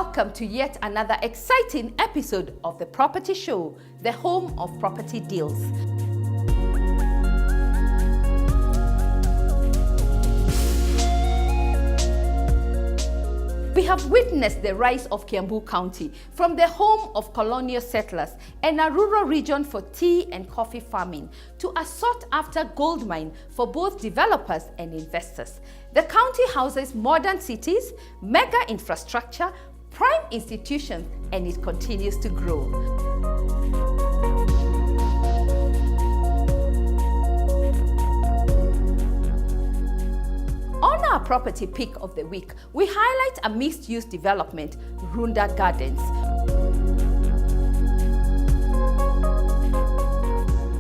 welcome to yet another exciting episode of The Property Show, the home of property deals. We have witnessed the rise of Kiambu County from the home of colonial settlers and a rural region for tea and coffee farming to a sought-after gold mine for both developers and investors. The county houses modern cities, mega infrastructure, prime institutions, and it continues to grow. On our property pick of the week, we highlight a mixed-use development, Runda Gardens.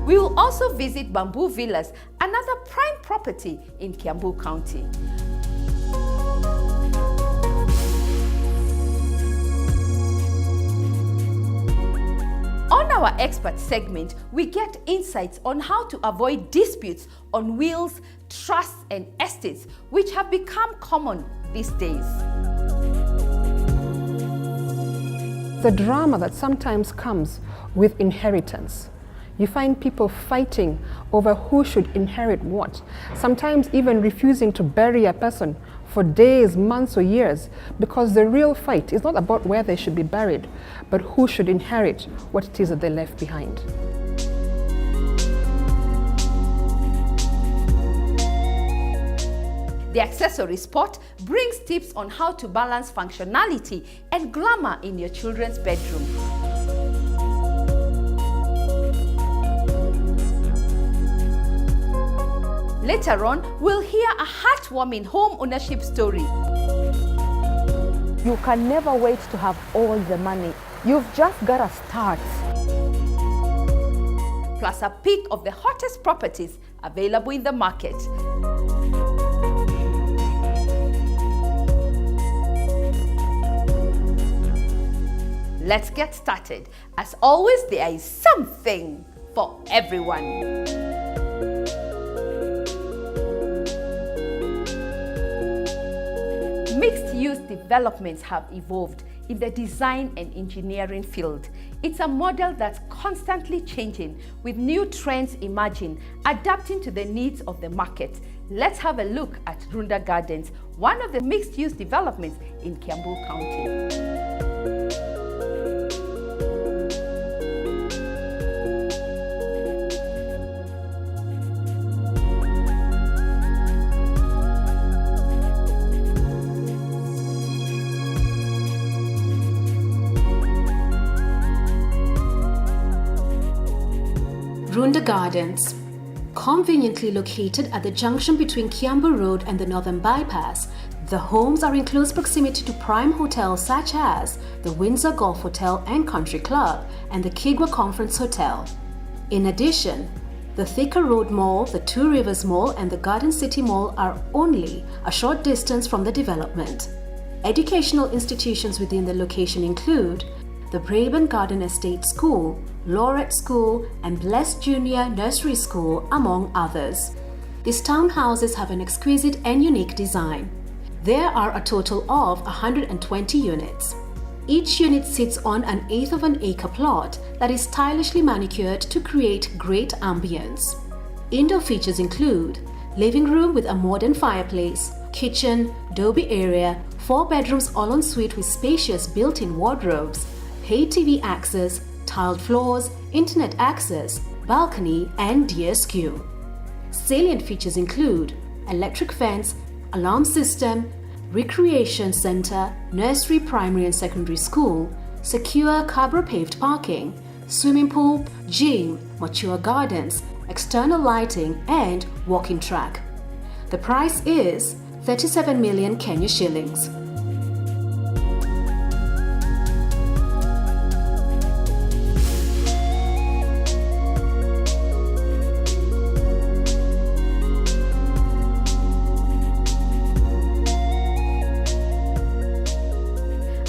We will also visit Bamboo Villas, another prime property in Kiambu County. On our expert segment, we get insights on how to avoid disputes on wills, trusts, and estates, which have become common these days. The drama that sometimes comes with inheritance. You find people fighting over who should inherit what, sometimes even refusing to bury a person for days, months, or years, because the real fight is not about where they should be buried, but who should inherit what it is that they left behind. The accessory spot brings tips on how to balance functionality and glamour in your children's bedroom. Later on, we'll hear a heartwarming home ownership story. You can never wait to have all the money. You've just got to start. Plus a pick of the hottest properties available in the market. Let's get started. As always, there is something for everyone. Mixed-use developments have evolved in the design and engineering field. It's a model that's constantly changing, with new trends emerging, adapting to the needs of the market. Let's have a look at Runda Gardens, one of the mixed-use developments in Kiambu County. Runda Gardens. Conveniently located at the junction between Kiambu Road and the Northern Bypass, the homes are in close proximity to prime hotels such as the Windsor Golf Hotel and Country Club and the Kigwa Conference Hotel. In addition, the Thika Road Mall, the Two Rivers Mall and the Garden City Mall are only a short distance from the development. Educational institutions within the location include the Braben Garden Estate School, Laureate School, and Blessed Junior Nursery School, among others. These townhouses have an exquisite and unique design. There are a total of 120 units. Each unit sits on an eighth of an acre plot that is stylishly manicured to create great ambience. Indoor features include living room with a modern fireplace, kitchen, doby area, 4 bedrooms all-en-suite with spacious built-in wardrobes, pay TV access, tiled floors, internet access, balcony, and DSQ. Salient features include electric fence, alarm system, recreation center, nursery, primary and secondary school, secure Cabra-paved parking, swimming pool, gym, mature gardens, external lighting, and walking track. The price is 37 million Kenya shillings.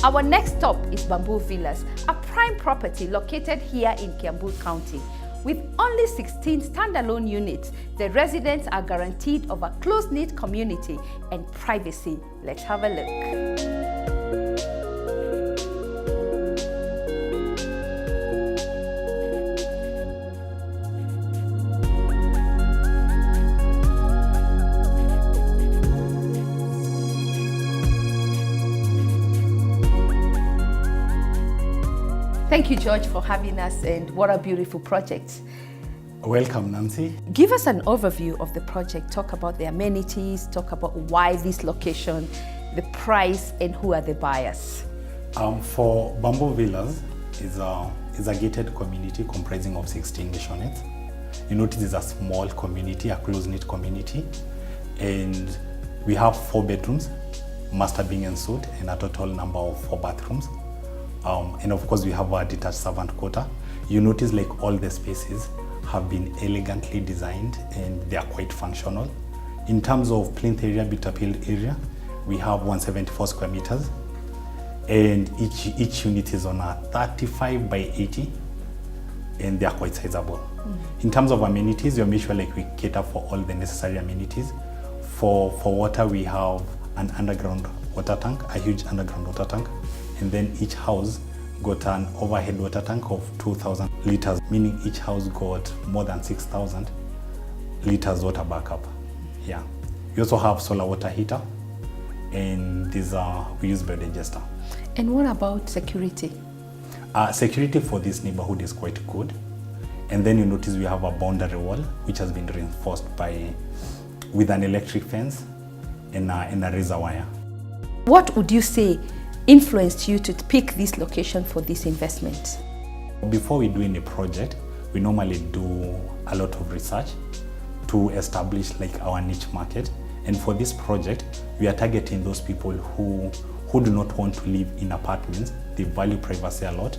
Our next stop is Bamboo Villas, a prime property located here in Kiambu County. With only 16 standalone units, the residents are guaranteed of a close-knit community and privacy. Let's have a look. Thank you, George, for having us, and what a beautiful project. Welcome, Nancy. Give us an overview of the project. Talk about the amenities, talk about why this location, the price, and who are the buyers. For Bamboo Villas is a gated community comprising of 16 missionaries. You notice it's a small community, a close-knit community, and we have 4 bedrooms, master being en suite, and a total number of 4 bathrooms. And of course, we have a detached servant quarter. You notice like all the spaces have been elegantly designed and they are quite functional. In terms of plinth area, bit appealed area, we have 174 square meters, and each unit is on a 35 by 80, and they are quite sizable. In terms of amenities, you make sure like we cater for all the necessary amenities. For water, we have an underground water tank, a huge underground water tank, and then each house got an overhead water tank of 2,000 liters, meaning each house got more than 6,000 liters water backup. Yeah. We also have solar water heater, and these are, we use biodigester. And what about security? Security for this neighborhood is quite good. And then you notice we have a boundary wall, which has been reinforced with an electric fence and a razor wire. What would you say influenced you to pick this location for this investment? Before we do any project, we normally do a lot of research to establish like our niche market. And for this project, we are targeting those people who do not want to live in apartments. They value privacy a lot,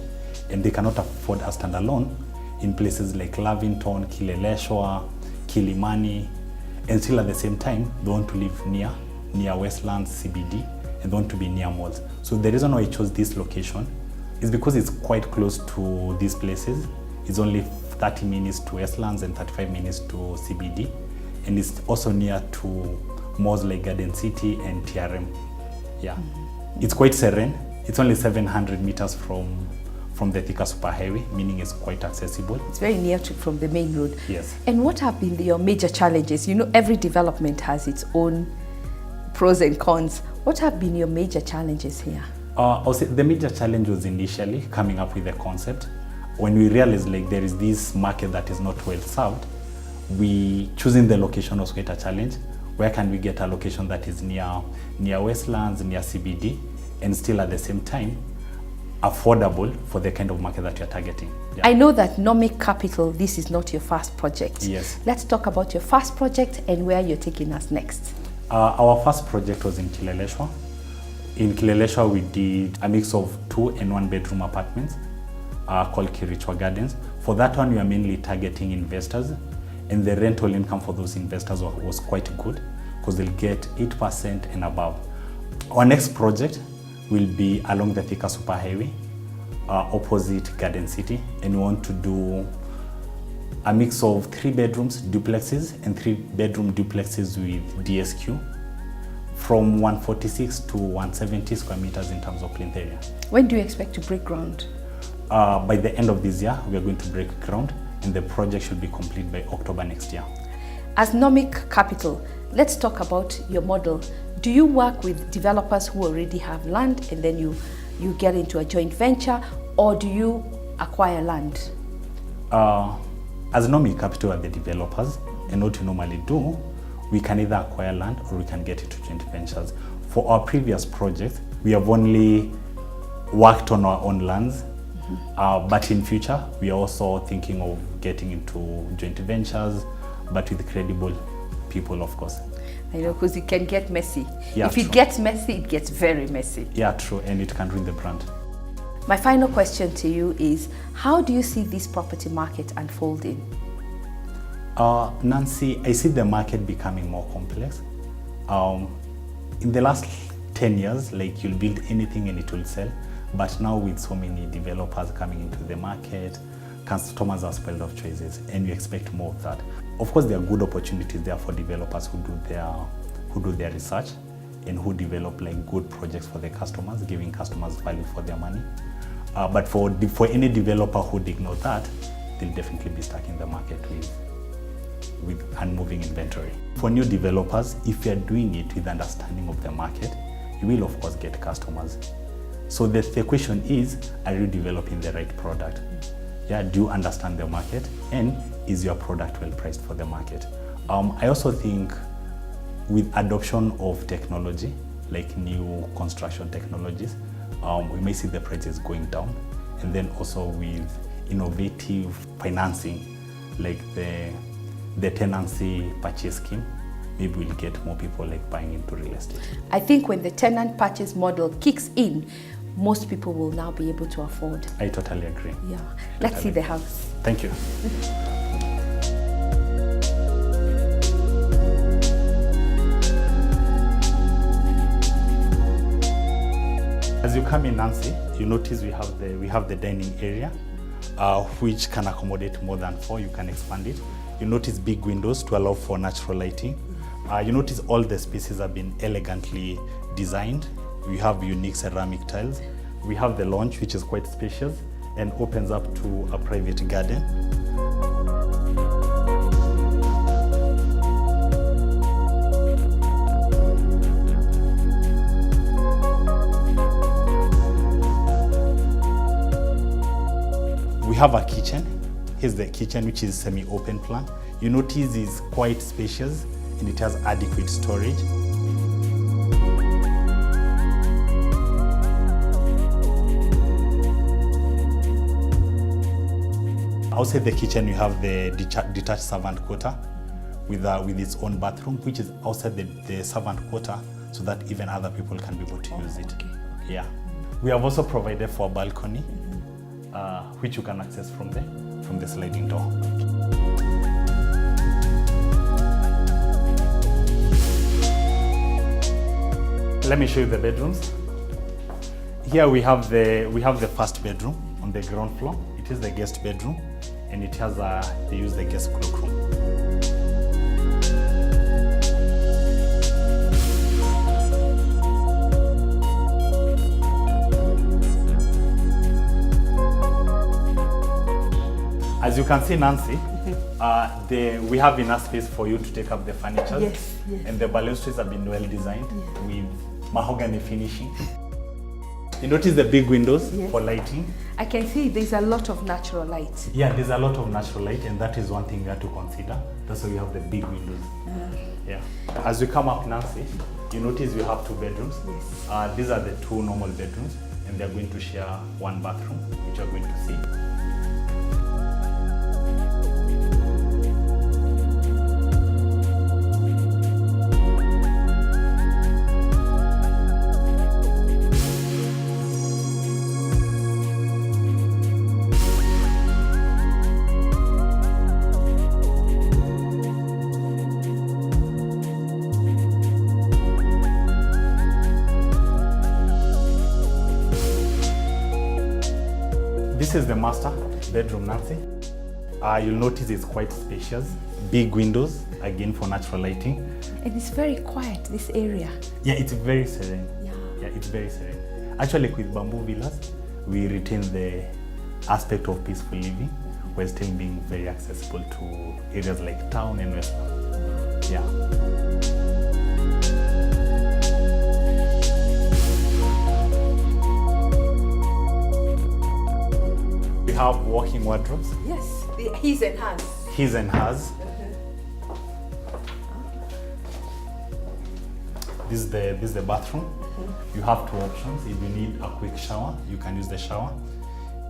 and they cannot afford a standalone in places like Lavington, Kileleshwa, Kilimani, and still at the same time, they want to live near Westlands, CBD, and want to be near malls. So the reason why I chose this location is because it's quite close to these places. It's only 30 minutes to Westlands and 35 minutes to CBD. And it's also near to malls like Garden City and TRM. Yeah. It's quite serene. It's only 700 meters from the Thika Superhighway, meaning it's quite accessible. It's very near from the main road. Yes. And what have been your major challenges? You know, every development has its own pros and cons. What have been your major challenges here? I'll say the major challenge was initially coming up with the concept. When we realized like there is this market that is not well served, choosing the location was quite a challenge. Where can we get a location that is near Westlands, near CBD, and still at the same time affordable for the kind of market that you're targeting? Yeah. I know that Nomic Capital, this is not your first project. Yes. Let's talk about your first project and where you're taking us next. Our first project was in Kileleshwa. In Kileleshwa, we did a mix of 2 and 1 bedroom apartments called Kirichwa Gardens. For that one, we are mainly targeting investors, and the rental income for those investors was quite good because they'll get 8% and above. Our next project will be along the Thika Superhighway, opposite Garden City, and we want to do a mix of 3 bedrooms duplexes and 3 bedroom duplexes with DSQ from 146 to 170 square meters in terms of plinth area. When do you expect to break ground? By the end of this year, we are going to break ground, and the project should be complete by October next year. As Nomic Capital, let's talk about your model. Do you work with developers who already have land and then you get into a joint venture, or do you acquire land? As Nomic Capital are the developers, and what we normally do, we can either acquire land or we can get into joint ventures. For our previous projects, we have only worked on our own lands, but in future, we are also thinking of getting into joint ventures, but with credible people, of course. I know, because it can get messy. Yeah, if it gets messy, it gets very messy. Yeah, true, and it can ruin the brand. My final question to you is, how do you see this property market unfolding? Nancy, I see the market becoming more complex. In the last 10 years, like you'll build anything and it will sell. But now with so many developers coming into the market, customers are spoiled of choices, and we expect more of that. Of course, there are good opportunities there for developers who do their research and who develop like good projects for their customers, giving customers value for their money. But for any developer who'd ignore that, they'll definitely be stuck in the market with unmoving inventory. For new developers, if you're doing it with understanding of the market, you will of course get customers. So the question is, are you developing the right product? Yeah, do you understand the market? And is your product well priced for the market? I also think with adoption of technology, like new construction technologies, we may see the prices going down. And then also with innovative financing, like the tenancy purchase scheme, maybe we'll get more people like buying into real estate. I think when the tenant purchase model kicks in, most people will now be able to afford. I totally agree. Yeah. Let's see the house. Thank you. As you come in, Nancy, you notice we have the dining area, which can accommodate more than 4. You can expand it. You notice big windows to allow for natural lighting. You notice all the spaces have been elegantly designed. We have unique ceramic tiles. We have the lounge, which is quite spacious and opens up to a private garden. We have a kitchen. Here's the kitchen, which is semi-open plan. You notice it's quite spacious and it has adequate storage. Outside the kitchen, you have the detached servant quarter with its own bathroom, which is outside the servant quarter, so that even other people can be able to use it. Okay. Yeah. We have also provided for a balcony, which you can access from the sliding door. Let me show you the bedrooms. Here we have the first bedroom on the ground floor. It is the guest bedroom, and it has they use the guest cloakroom. As you can see, Nancy, we have enough space for you to take up the furniture. Yes, yes. And the balustrades have been well designed with mahogany finishing. You notice the big windows for lighting. I can see there's a lot of natural light. Yeah, there's a lot of natural light, and that is one thing you have to consider. That's why we have the big windows. Yeah. As we come up, Nancy, you notice we have 2 bedrooms. Yes. These are the 2 normal bedrooms, and they're going to share 1 bathroom, which you're going to see. This is the master bedroom, Nancy. You'll notice it's quite spacious. Big windows, again for natural lighting. And it's very quiet, this area. Yeah, it's very serene. Yeah. It's very serene. Actually, with Bamboo Villas, we retain the aspect of peaceful living while still being very accessible to areas like town and Western. Yeah. We have walk-in wardrobes. Yes, his and hers. His and hers. This is the bathroom. You have 2 options. If you need a quick shower, you can use the shower.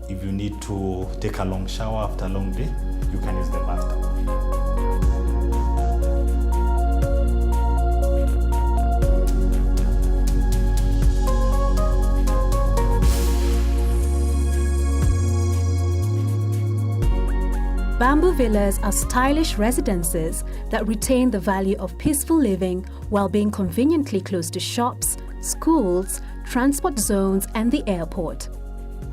If you need to take a long shower after a long day, you can use the bathtub. Bamboo villas are stylish residences that retain the value of peaceful living while being conveniently close to shops, schools, transport zones, and the airport.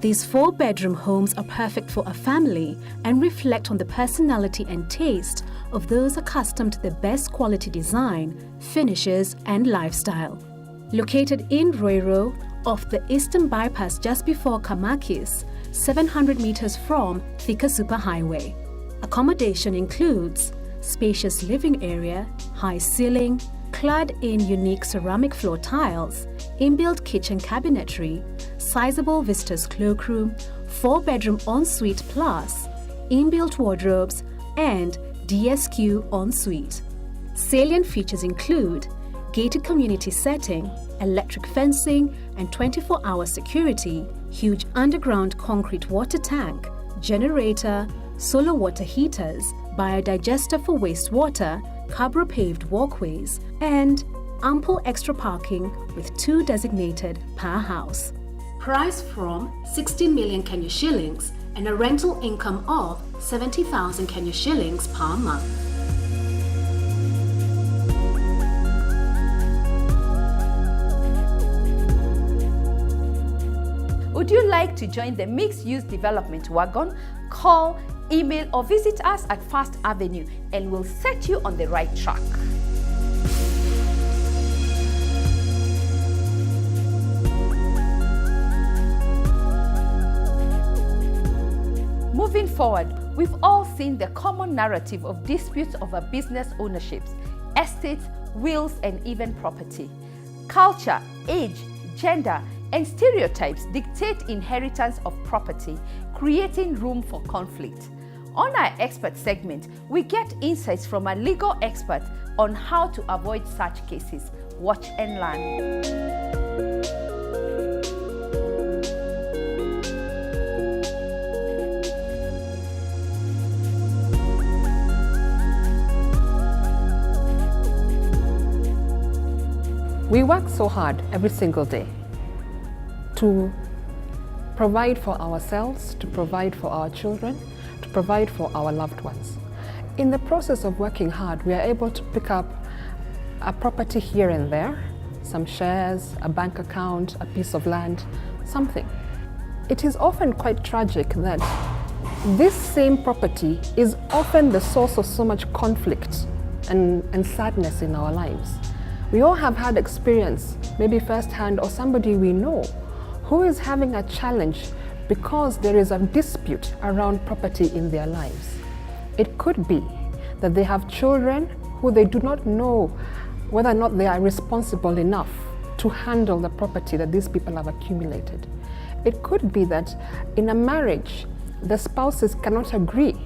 These 4-bedroom homes are perfect for a family and reflect on the personality and taste of those accustomed to the best quality design, finishes, and lifestyle. Located in Roiro, off the Eastern Bypass just before Kamakis, 700 meters from Thika Superhighway. Accommodation includes spacious living area, high ceiling, clad in unique ceramic floor tiles, inbuilt kitchen cabinetry, sizable visitors cloakroom, 4-bedroom ensuite plus, inbuilt wardrobes, and DSQ ensuite. Salient features include gated community setting, electric fencing and 24-hour security, huge underground concrete water tank, generator, solar water heaters, biodigester for wastewater, Cabro-paved walkways, and ample extra parking with 2 designated per house. Price from 16 million Kenya shillings and a rental income of 70,000 Kenya shillings per month. Would you like to join the mixed-use development wagon? Call, email or visit us at First Avenue and we'll set you on the right track. Moving forward, we've all seen the common narrative of disputes over business ownerships, estates, wills, and even property. Culture, age, gender, and stereotypes dictate inheritance of property, creating room for conflict. On our expert segment, we get insights from a legal expert on how to avoid such cases. Watch and learn. We work so hard every single day to provide for ourselves, to provide for our children, to provide for our loved ones. In the process of working hard, we are able to pick up a property here and there, some shares, a bank account, a piece of land, something. It is often quite tragic that this same property is often the source of so much conflict and sadness in our lives. We all have had experience, maybe firsthand or somebody we know, who is having a challenge because there is a dispute around property in their lives. It could be that they have children who they do not know whether or not they are responsible enough to handle the property that these people have accumulated. It could be that in a marriage, the spouses cannot agree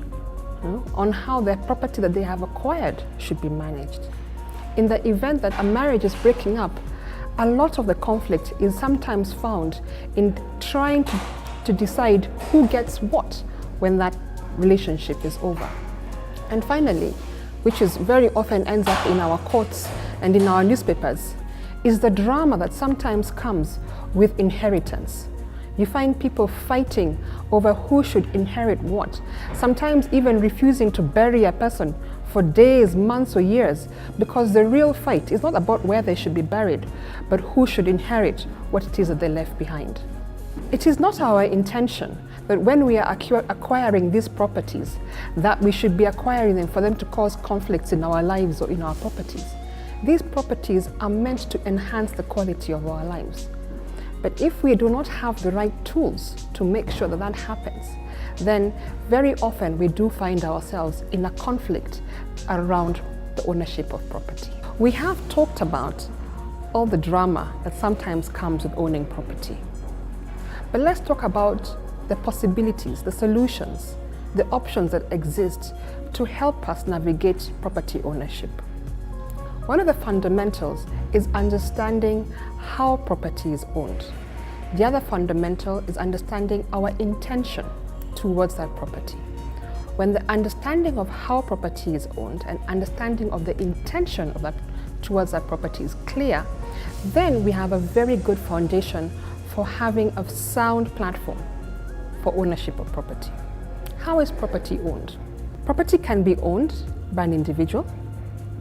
on how the property that they have acquired should be managed. In the event that a marriage is breaking up, a lot of the conflict is sometimes found in trying to decide who gets what when that relationship is over. And finally, which is very often ends up in our courts and in our newspapers, is the drama that sometimes comes with inheritance. You find people fighting over who should inherit what, sometimes even refusing to bury a person for days, months, or years, because the real fight is not about where they should be buried, but who should inherit what it is that they left behind. It is not our intention that when we are acquiring these properties, that we should be acquiring them for them to cause conflicts in our lives or in our properties. These properties are meant to enhance the quality of our lives. But if we do not have the right tools to make sure that that happens, then very often we do find ourselves in a conflict around the ownership of property. We have talked about all the drama that sometimes comes with owning property. But let's talk about the possibilities, the solutions, the options that exist to help us navigate property ownership. One of the fundamentals is understanding how property is owned. The other fundamental is understanding our intention towards that property. When the understanding of how property is owned and understanding of the intention of that towards that property is clear, then we have a very good foundation for having a sound platform for ownership of property. How is property owned? Property can be owned by an individual,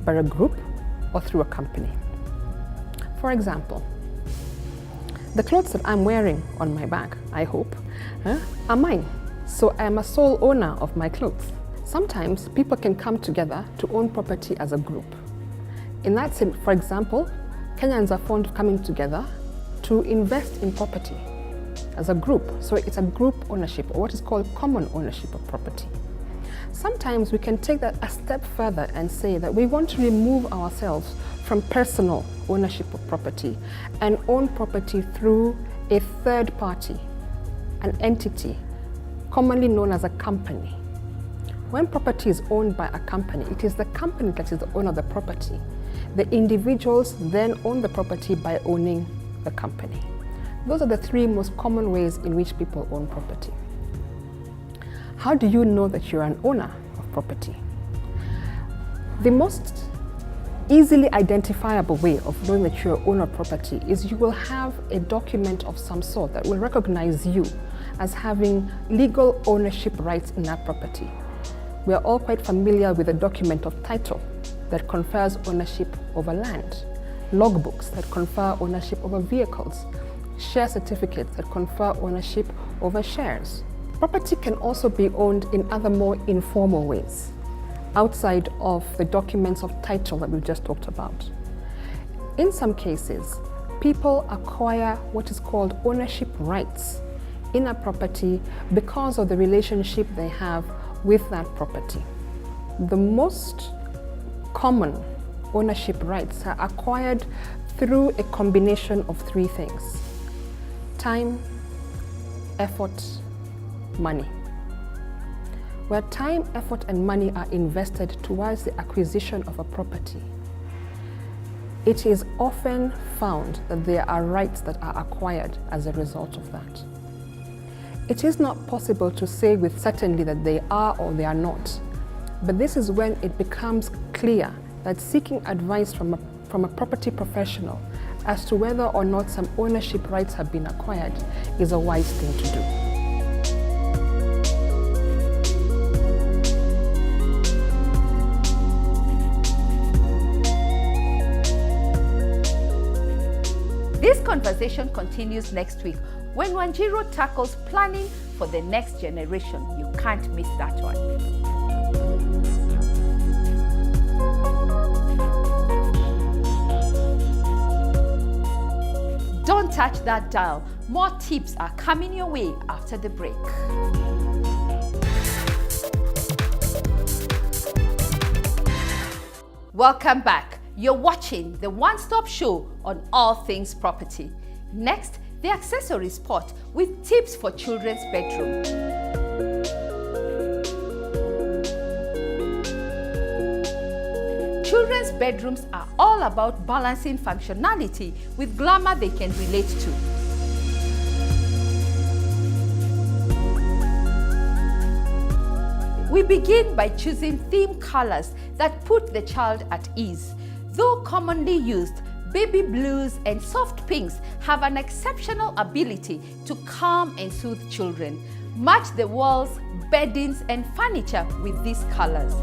by a group, or through a company. For example, the clothes that I'm wearing on my back, I hope, are mine. So I am a sole owner of my clothes. Sometimes people can come together to own property as a group. In that sense, for example, Kenyans are fond of coming together to invest in property as a group. So it's a group ownership, or what is called common ownership of property. Sometimes we can take that a step further and say that we want to remove ourselves from personal ownership of property and own property through a third party, an entity, commonly known as a company. When property is owned by a company, it is the company that is the owner of the property. The individuals then own the property by owning the company. Those are the three most common ways in which people own property. How do you know that you're an owner of property? The most easily identifiable way of knowing that you're an owner of property is you will have a document of some sort that will recognize you as having legal ownership rights in that property. We are all quite familiar with a document of title that confers ownership over land, logbooks that confer ownership over vehicles, share certificates that confer ownership over shares. Property can also be owned in other more informal ways, outside of the documents of title that we just talked about. In some cases, people acquire what is called ownership rights in a property because of the relationship they have with that property. The most common ownership rights are acquired through a combination of three things: time, effort, money. Where time, effort, and money are invested towards the acquisition of a property, it is often found that there are rights that are acquired as a result of that. It is not possible to say with certainty that they are or they are not, but this is when it becomes clear that seeking advice from a property professional as to whether or not some ownership rights have been acquired is a wise thing to do. This conversation continues next week when Wanjiro tackles planning for the next generation. You can't miss that one. Don't touch that dial. More tips are coming your way after the break. Welcome back. You're watching the one-stop show on all things property. Next, the accessory spot with tips for children's bedroom. Children's bedrooms are all about balancing functionality with glamour they can relate to. We begin by choosing theme colors that put the child at ease. Though commonly used, baby blues and soft pinks have an exceptional ability to calm and soothe children. Match the walls, beddings, and furniture with these colors.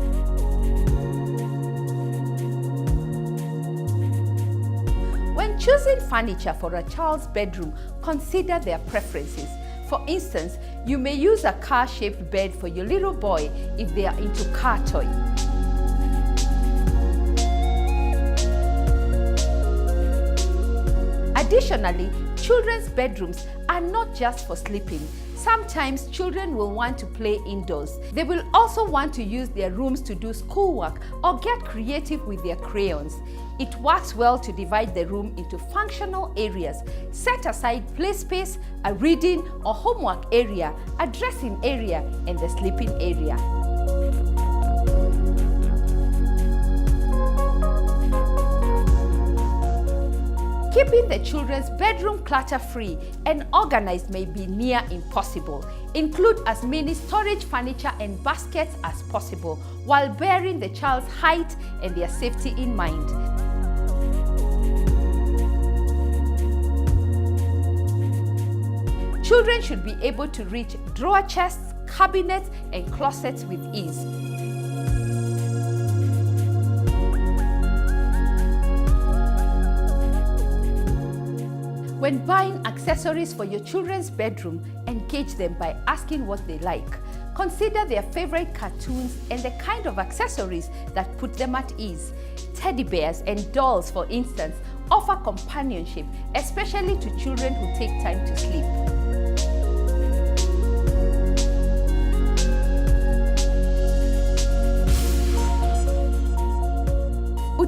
When choosing furniture for a child's bedroom, consider their preferences. For instance, you may use a car-shaped bed for your little boy if they are into car toy. Additionally, children's bedrooms are not just for sleeping. Sometimes children will want to play indoors. They will also want to use their rooms to do schoolwork or get creative with their crayons. It works well to divide the room into functional areas. Set aside play space, a reading or homework area, a dressing area, and the sleeping area. Keeping the children's bedroom clutter-free and organized may be near impossible. Include as many storage furniture and baskets as possible while bearing the child's height and their safety in mind. Children should be able to reach drawer chests, cabinets, and closets with ease. When buying accessories for your children's bedroom, engage them by asking what they like. Consider their favorite cartoons and the kind of accessories that put them at ease. Teddy bears and dolls, for instance, offer companionship, especially to children who take time to sleep.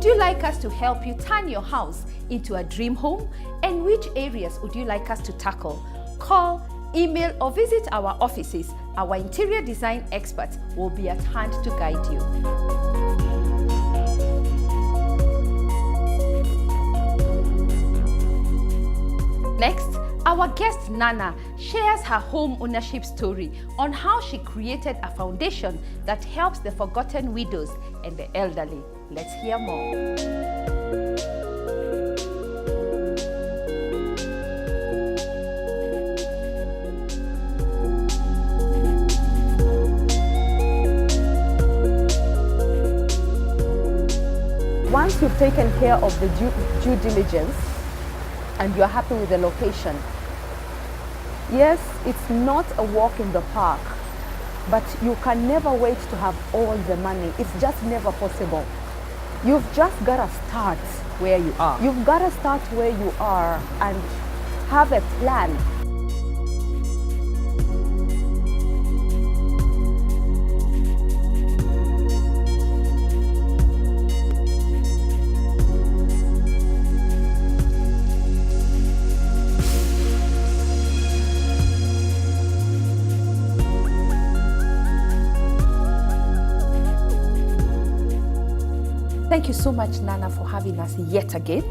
Would you like us to help you turn your house into a dream home? And which areas would you like us to tackle? Call, email, or visit our offices. Our interior design experts will be at hand to guide you. Next, our guest Nana shares her home ownership story on how she created a foundation that helps the forgotten widows and the elderly. Let's hear more. Once you've taken care of the due diligence and you're happy with the location, yes, it's not a walk in the park, but you can never wait to have all the money. It's just never possible. You've just got to start Where you are. You've got to start where you are and have a plan. Thank you so much, Nana, for having us yet again.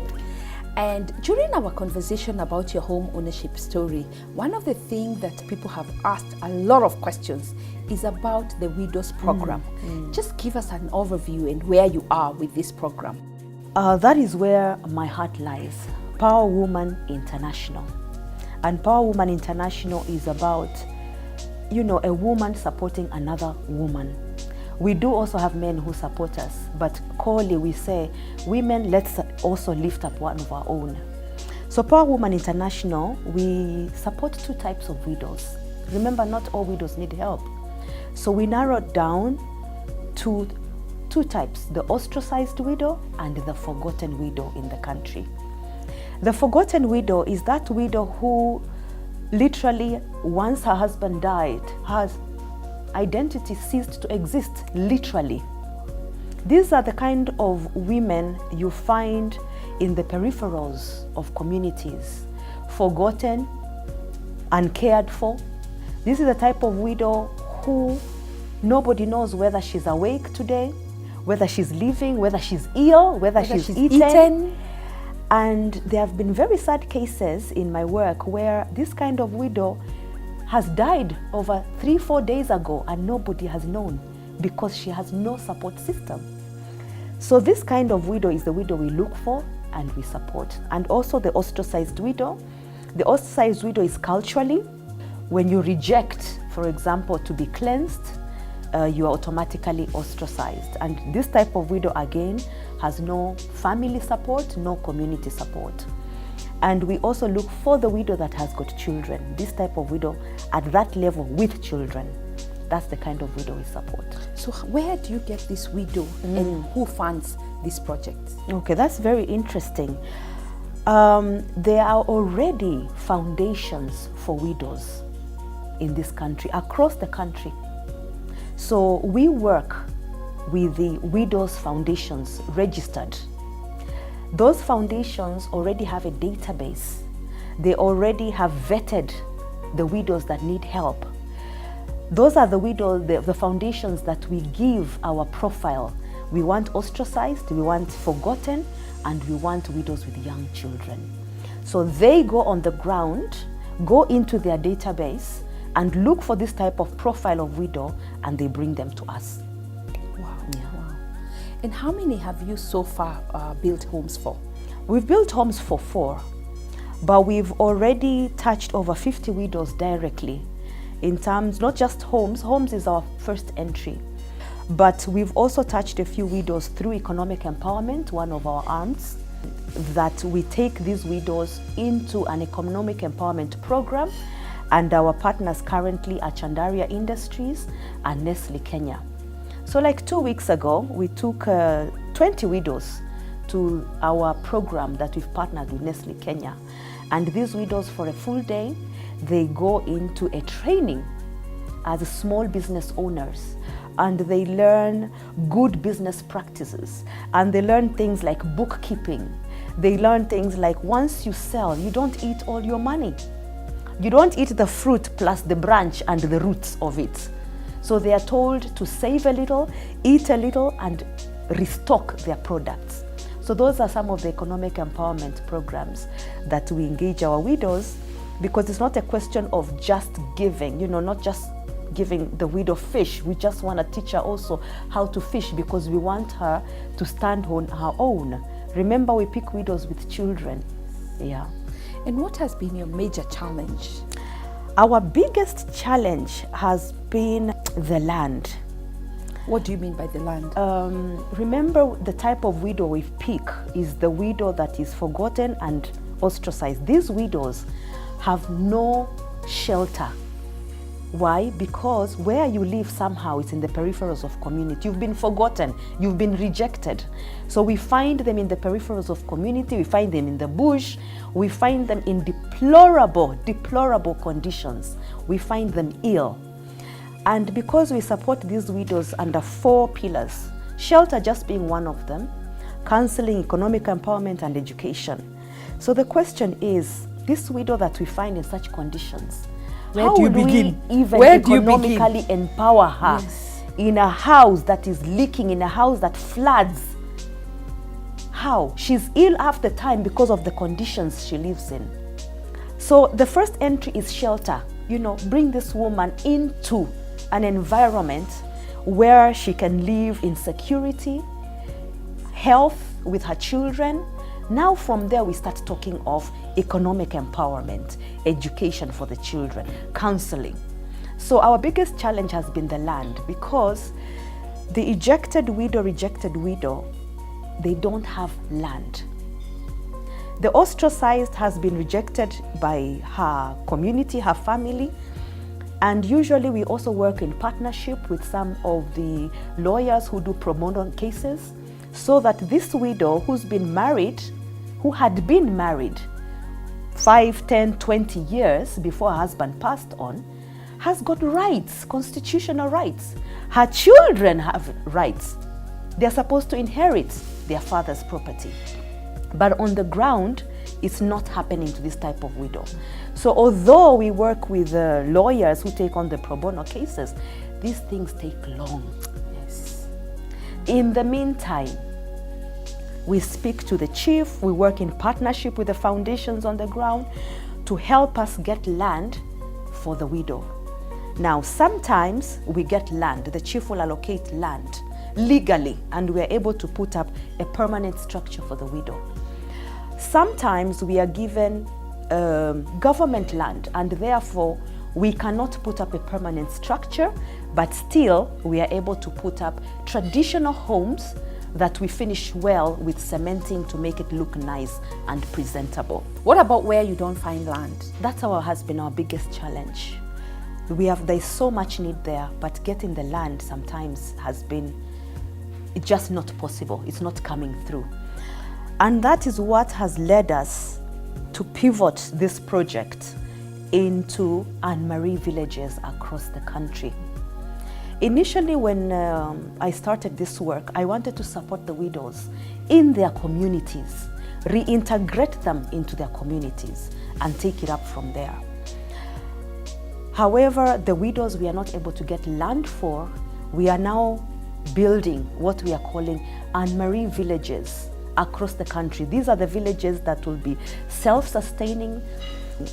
And during our conversation about your home ownership story, one of the things that people have asked a lot of questions is about the Widows Program. Just give us an overview and where you are with this program. That is where my heart lies. Power Woman International. And Power Woman International is about, a woman supporting another woman. We do also have men who support us, but clearly we say, women, let's also lift up one of our own. So Power Woman International, we support two types of widows. Remember, not all widows need help. So we narrowed down to two types, the ostracized widow and the forgotten widow in the country. The forgotten widow is that widow who literally, once her husband died, has identity ceased to exist, literally. These are the kind of women you find in the peripherals of communities, forgotten, uncared for. This is the type of widow who nobody knows whether she's awake today, whether she's living, whether she's ill, whether she's eaten. And there have been very sad cases in my work where this kind of widow has died over 3-4 days ago and nobody has known because she has no support system. So this kind of widow is the widow we look for and we support. And also the ostracized widow. The ostracized widow is culturally, when you reject, for example, to be cleansed, you are automatically ostracized. And this type of widow, again, has no family support, no community support. And we also look for the widow that has got children. This type of widow at that level with children. That's the kind of widow we support. So where do you get this widow and who funds these projects? Okay, that's very interesting. There are already foundations for widows in this country, across the country. So we work with the Widows Foundations registered. Those foundations already have a database. They already have vetted the widows that need help. Those are the widows, the foundations that we give our profile. We want ostracized, we want forgotten, and we want widows with young children. So they go on the ground, go into their database, and look for this type of profile of widow, and they bring them to us. Wow. And how many have you so far built homes for? We've built homes for 4, but we've already touched over 50 widows directly. In terms, not just homes, homes is our first entry, but we've also touched a few widows through economic empowerment, one of our arms, that we take these widows into an economic empowerment program, and our partners currently are Chandaria Industries and Nestle Kenya. So like 2 weeks ago, we took 20 widows to our program that we've partnered with Nestle Kenya. And these widows, for a full day, they go into a training as small business owners, and they learn good business practices, and they learn things like bookkeeping. They learn things like once you sell, you don't eat all your money. You don't eat the fruit plus the branch and the roots of it. So they are told to save a little, eat a little, and restock their products. So those are some of the economic empowerment programs that we engage our widows, because it's not a question of just giving, not just giving the widow fish. We just want to teach her also how to fish, because we want her to stand on her own. Remember, we pick widows with children. Yeah. And what has been your major challenge? Our biggest challenge has been the land. What do you mean by the land? Remember, the type of widow we pick is the widow that is forgotten and ostracized. These widows have no shelter. Why? Because where you live somehow is in the peripherals of community. You've been forgotten, you've been rejected. So we find them in the peripherals of community, we find them in the bush, we find them in deplorable conditions. We find them ill. And because we support these widows under 4 pillars, shelter just being one of them, counseling, economic empowerment, and education. So the question is, this widow that we find in such conditions, where do you begin? We even economically empower her in a house that is leaking, in a house that floods? How? She's ill half the time because of the conditions she lives in. So the first entry is shelter. Bring this woman into an environment where she can live in security, health with her children. Now from there we start talking of economic empowerment, education for the children, counseling. So our biggest challenge has been the land, because the rejected widow, they don't have land. The ostracized has been rejected by her community, her family, and usually we also work in partnership with some of the lawyers who do pro bono cases, so that this widow who had been married 5, 10, 20 years before her husband passed on, has got rights, constitutional rights. Her children have rights. They're supposed to inherit their father's property. But on the ground, it's not happening to this type of widow. So although we work with lawyers who take on the pro bono cases, these things take long. Yes. In the meantime, we speak to the chief, we work in partnership with the foundations on the ground to help us get land for the widow. Now, sometimes we get land, the chief will allocate land legally, and we are able to put up a permanent structure for the widow. Sometimes we are given government land, and therefore we cannot put up a permanent structure, but still we are able to put up traditional homes that we finish well with cementing to make it look nice and presentable. What about where you don't find land? That's has been our biggest challenge. There's so much need there, but getting the land sometimes has been just not possible. It's not coming through. And that is what has led us to pivot this project into Anne-Marie villages across the country. Initially, when I started this work, I wanted to support the widows in their communities, reintegrate them into their communities, and take it up from there. However, the widows we are not able to get land for, we are now building what we are calling Anne-Marie villages across the country. These are the villages that will be self-sustaining.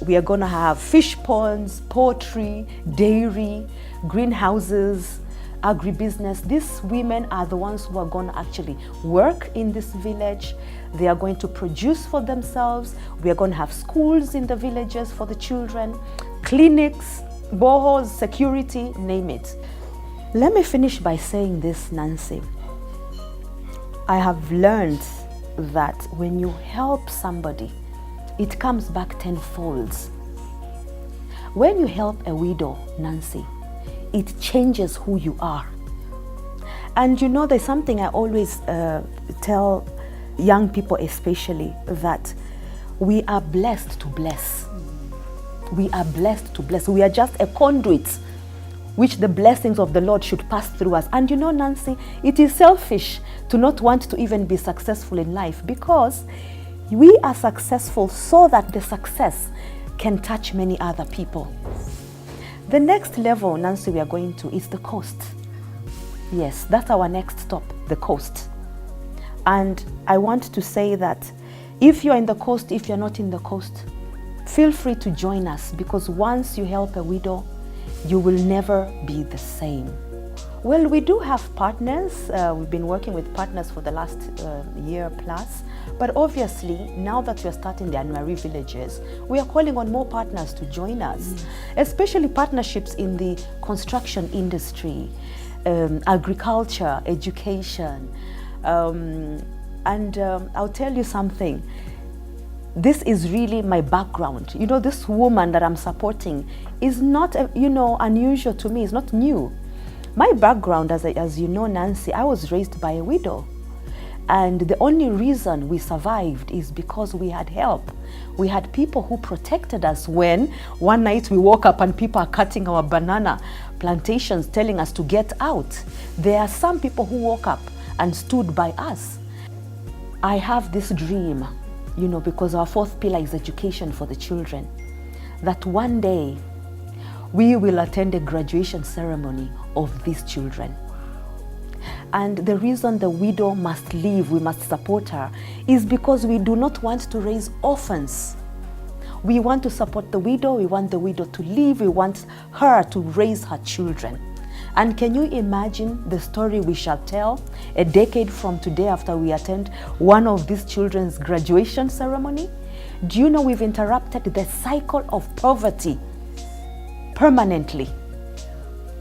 We are going to have fish ponds, poultry, dairy, greenhouses, agribusiness. These women are the ones who are going to actually work in this village. They are going to produce for themselves. We are going to have schools in the villages for the children, clinics, boreholes, security, name it. Let me finish by saying this, Nancy. I have learned that when you help somebody, it comes back tenfold. When you help a widow, Nancy, it changes who you are. And there's something I always tell young people especially, that we are blessed to bless. We are blessed to bless. We are just a conduit which the blessings of the Lord should pass through us. And you know, Nancy, it is selfish to not want to even be successful in life, because we are successful so that the success can touch many other people. The next level, Nancy, we are going to is the coast. Yes, that's our next stop, the coast. And I want to say that if you're in the coast, if you're not in the coast, feel free to join us, because once you help a widow, you will never be the same. Well, we do have partners. We've been working with partners for the last year plus. But obviously, now that we're starting the Anne-Marie villages, we are calling on more partners to join us, especially partnerships in the construction industry, agriculture, education. I'll tell you something. This is really my background. You know, this woman that I'm supporting is not, unusual to me. It's not new. My background, as you know, Nancy, I was raised by a widow. And the only reason we survived is because we had help. We had people who protected us when one night we woke up and people are cutting our banana plantations, telling us to get out. There are some people who woke up and stood by us. I have this dream, because our fourth pillar is education for the children, that one day we will attend a graduation ceremony of these children. And the reason the widow must leave, we must support her, is because we do not want to raise orphans. We want to support the widow, we want the widow to leave, we want her to raise her children. And can you imagine the story we shall tell a decade from today after we attend one of these children's graduation ceremony? Do you know we've interrupted the cycle of poverty permanently?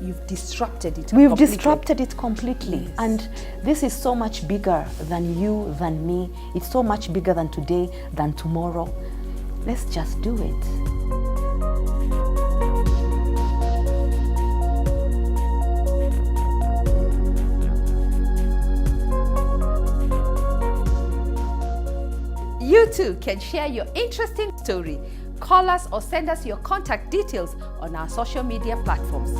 You've disrupted it. We've disrupted it completely. Yes. And this is so much bigger than you, than me. It's so much bigger than today, than tomorrow. Let's just do it. You too can share your interesting story. Call us or send us your contact details on our social media platforms.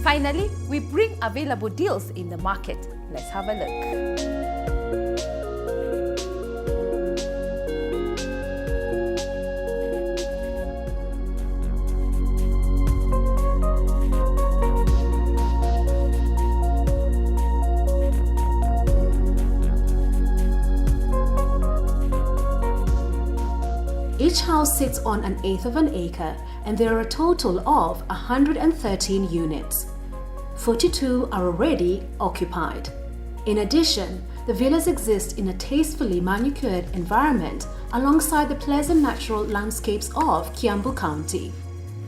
Finally, we bring available deals in the market. Let's have a look. Each house sits on 1/8 of an acre, and there are a total of 113 units. 42 are already occupied. In addition, the villas exist in a tastefully manicured environment alongside the pleasant natural landscapes of Kiambu County.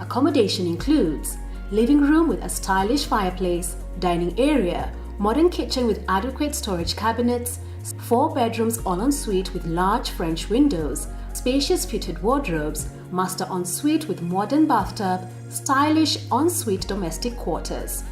Accommodation includes living room with a stylish fireplace, dining area, modern kitchen with adequate storage cabinets, 4 bedrooms all ensuite with large French windows, spacious fitted wardrobes, master ensuite with modern bathtub, stylish ensuite domestic quarters.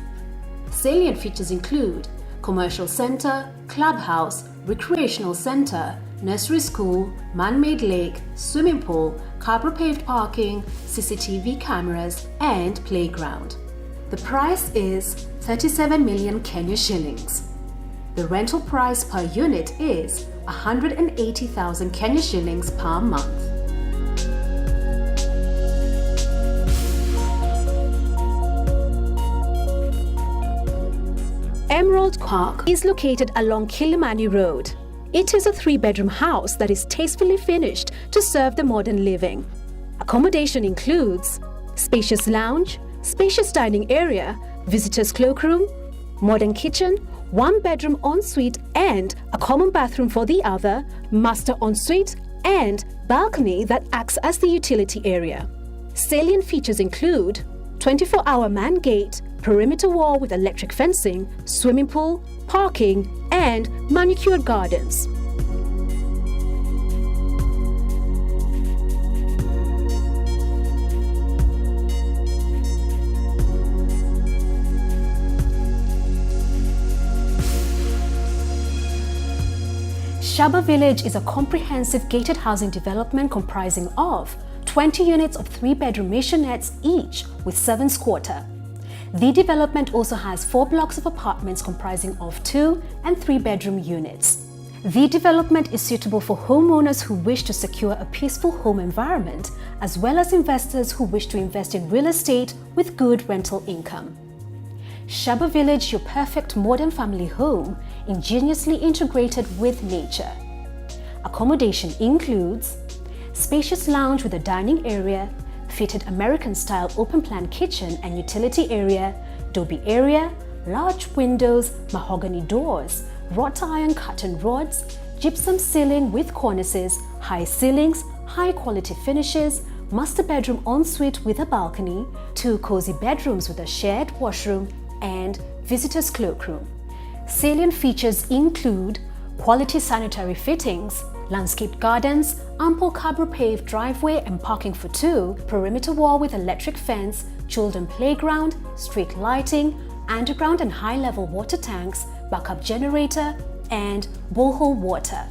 Salient features include commercial center, clubhouse, recreational center, nursery school, man-made lake, swimming pool, carpet-paved parking, CCTV cameras, and playground. The price is 37 million Kenya shillings. The rental price per unit is 180,000 Kenya shillings per month. Emerald Park is located along Kilimani Road. It is a 3-bedroom house that is tastefully finished to serve the modern living. Accommodation includes spacious lounge, spacious dining area, visitors' cloakroom, modern kitchen, 1-bedroom ensuite and a common bathroom for the other, master ensuite, and balcony that acts as the utility area. Salient features include 24-hour man gate, perimeter wall with electric fencing, swimming pool, parking, and manicured gardens. Shaba Village is a comprehensive gated housing development comprising of 20 units of 3-bedroom maisonets each with 7 squatter. The development also has 4 blocks of apartments comprising of 2 and 3-bedroom units. The development is suitable for homeowners who wish to secure a peaceful home environment, as well as investors who wish to invest in real estate with good rental income. Shaba Village, your perfect modern family home, ingeniously integrated with nature. Accommodation includes spacious lounge with a dining area, fitted American-style open-plan kitchen and utility area, Dobby area, large windows, mahogany doors, wrought iron curtain rods, gypsum ceiling with cornices, high ceilings, high-quality finishes, master bedroom ensuite with a balcony, 2 cozy bedrooms with a shared washroom, and visitors' cloakroom. Salient features include quality sanitary fittings, landscaped gardens, ample cabro-paved driveway and parking for 2, perimeter wall with electric fence, children playground, street lighting, underground and high-level water tanks, backup generator, and borehole water.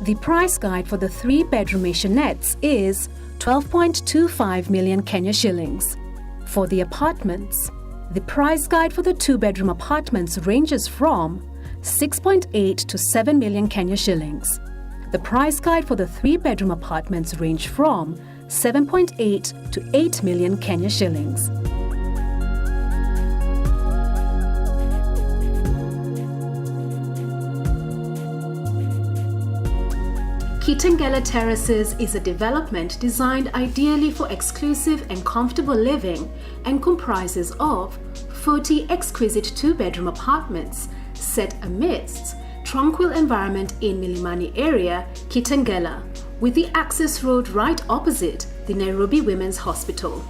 The price guide for the 3-bedroom maisonettes is 12.25 million Kenya shillings. For the apartments, the price guide for the 2-bedroom apartments ranges from 6.8 to 7 million Kenya shillings. The price guide for the 3-bedroom apartments range from 7.8 to 8 million Kenya shillings. Kitengela Terraces is a development designed ideally for exclusive and comfortable living and comprises of 40 exquisite 2-bedroom apartments set amidst tranquil environment in Milimani area, Kitengela, with the access road right opposite the Nairobi Women's Hospital.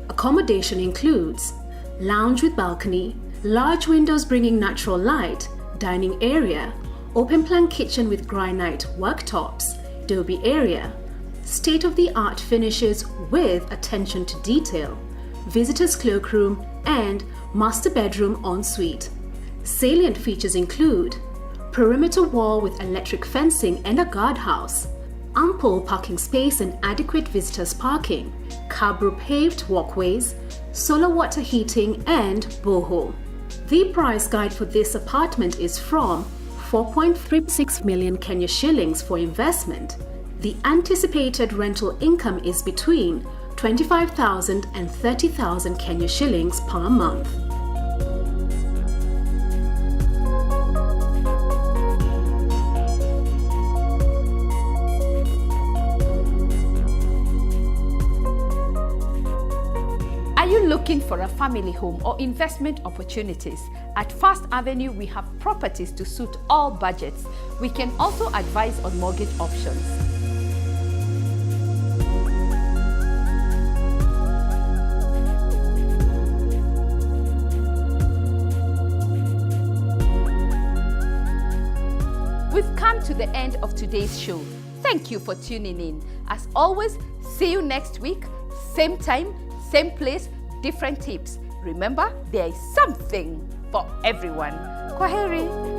Accommodation includes lounge with balcony, large windows bringing natural light, dining area, open-plan kitchen with granite worktops, Dobby area, state-of-the-art finishes with attention to detail, visitors' cloakroom, and master bedroom ensuite. Salient features include perimeter wall with electric fencing and a guardhouse, ample parking space and adequate visitors' parking, cabro-paved walkways, solar water heating, and borehole. The price guide for this apartment is from 4.36 million Kenya shillings for investment. The anticipated rental income is between 25,000 and 30,000 Kenya shillings per month. Are you looking for a family home or investment opportunities? At First Avenue, we have properties to suit all budgets. We can also advise on mortgage options. We've come to the end of today's show. Thank you for tuning in. As always, see you next week, same time, same place, different tips. Remember, there is something for everyone. Kwaheri.